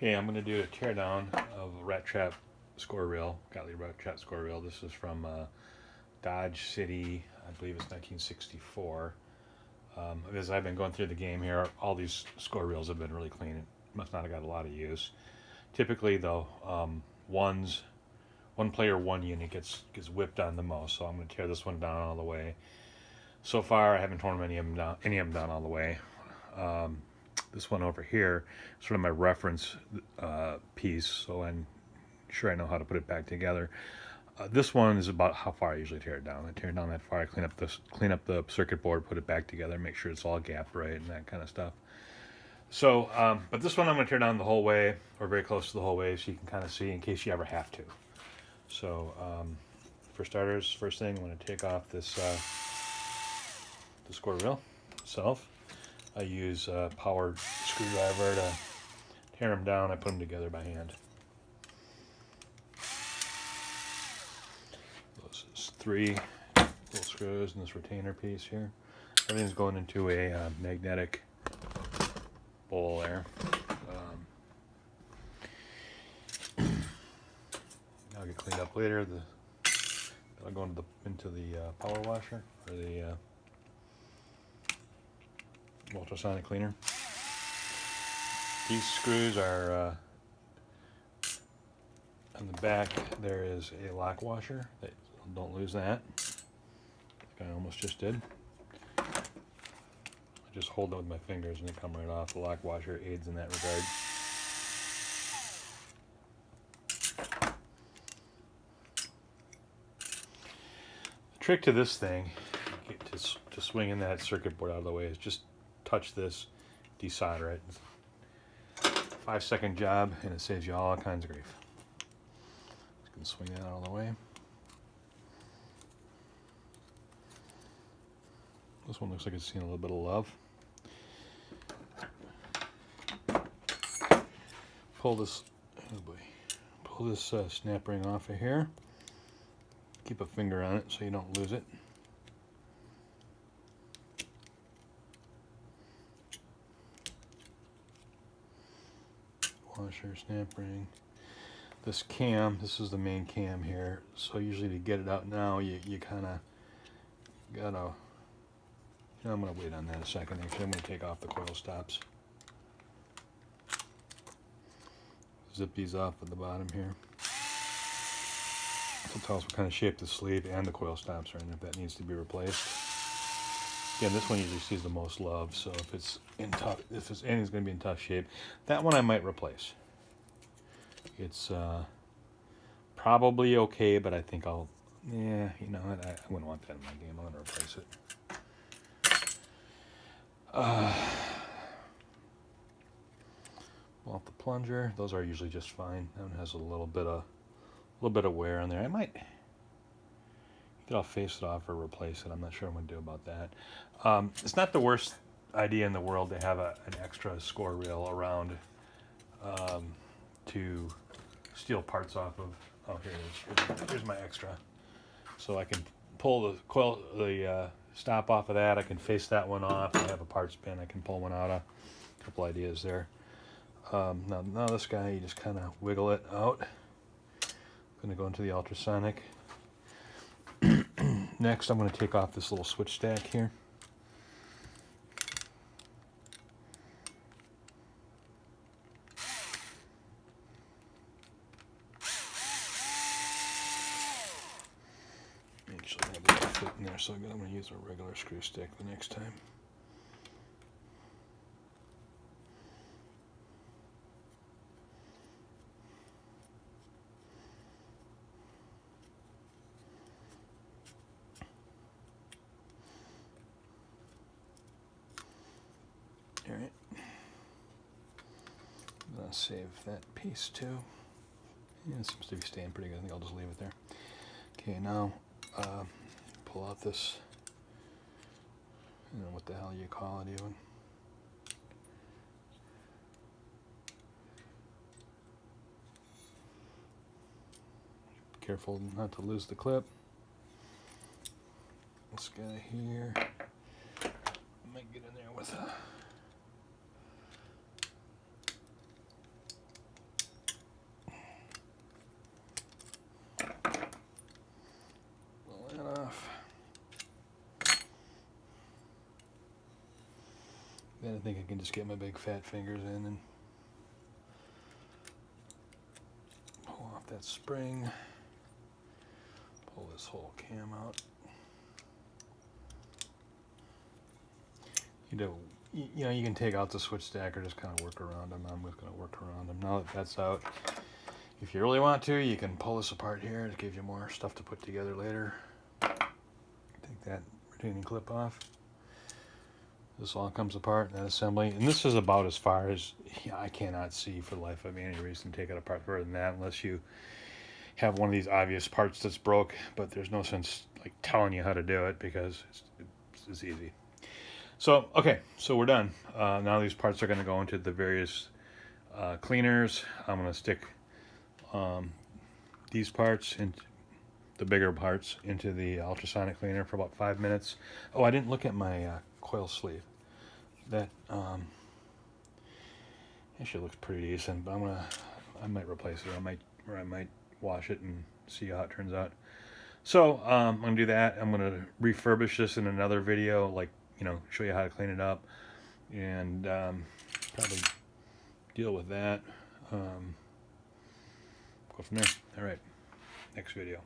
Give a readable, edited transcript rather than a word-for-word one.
Okay, I'm going to do a teardown of a rat trap score reel, Gottlieb rat trap score reel. This is from Dodge City, I believe it's 1964. As I've been going through the game here, all these score reels have been really clean. It must not have got a lot of use. Typically, though, one player, one unit gets whipped on the most. So I'm going to tear this one down all the way. So far, I haven't torn any of them down all the way. This one over here, sort of my reference piece, so I'm sure I know how to put it back together. This one is about how far I usually tear it down. I tear it down that far, I clean up the circuit board, put it back together, make sure it's all gapped right and that kind of stuff. So, but this one I'm going to tear down the whole way, or very close to the whole way, so you can kind of see in case you ever have to. So, for starters, first thing, I'm going to take off this the score reel itself. I use a power screwdriver to tear them down. I put them together by hand. This is 3 little screws in this retainer piece here. Everything's going into a magnetic bowl there. I'll get cleaned up later. I'll go into the power washer or the ultrasonic cleaner. These screws are on the back. There is a lock washer. Don't lose that. Like I almost just did. I just hold it with my fingers and they come right off. The lock washer aids in that regard. The trick to this thing, to swinging that circuit board out of the way, is just touch this, desolder it. 5-second job, and it saves you all kinds of grief. Just gonna swing that out of the way. This one looks like it's seen a little bit of love. Pull this, oh boy, pull this snap ring off of here. Keep a finger on it so you don't lose it. Washer, snap ring. This cam, this is the main cam here. So usually to get it out now, you kind of gotta. I'm gonna wait on that a second. Actually, I'm gonna take off the coil stops. Zip these off at the bottom here. So tell us what kind of shape the sleeve and the coil stops are in, if that needs to be replaced. Again, this one usually sees the most love, so if it's anything's going to be in tough shape, that one I might replace. It's probably okay, but I think I wouldn't want that in my game. I'm going to replace it. Pull off the plunger. Those are usually just fine. That one has a little bit of wear on there. I might. I'll face it off or replace it. I'm not sure what I'm going to do about that. It's not the worst idea in the world to have an extra score reel around to steal parts off of. Oh, here it is. Here's my extra. So I can pull the stop off of that. I can face that one off. I have a parts bin. I can pull one out. A couple ideas there. Now this guy, you just kind of wiggle it out. I'm going to go into the ultrasonic. Next, I'm going to take off this little switch stack here. Actually, I have a fit in there, so I'm going to use a regular screw stick the next time. Alright, I'm going to save that piece too. Yeah, it seems to be staying pretty good. I think I'll just leave it there. Okay, now pull out this, I don't know what the hell you call it even. Careful not to lose the clip. This guy here, I might get in there with a I think I can just get my big fat fingers in and pull off that spring. Pull this whole cam out. You know, you can take out the switch stack or just kind of work around them. I'm just going to work around them. Now that that's out, if you really want to, you can pull this apart here to give you more stuff to put together later. Take that retaining clip off. This all comes apart, that assembly. And this is about as far as, I cannot see for the life of me any reason to take it apart further than that unless you have one of these obvious parts that's broke, but there's no sense like telling you how to do it because it's easy. So, okay, so we're done. Now these parts are going to go into the various cleaners. I'm going to stick these parts, and the bigger parts, into the ultrasonic cleaner for about 5 minutes. Oh, I didn't look at my coil sleeve. That actually looks pretty decent, but I might replace it. I might wash it and see how it turns out. So I'm going to do that. I'm going to refurbish this in another video, like, you know, show you how to clean it up and probably deal with that. Go from there. All right, next video.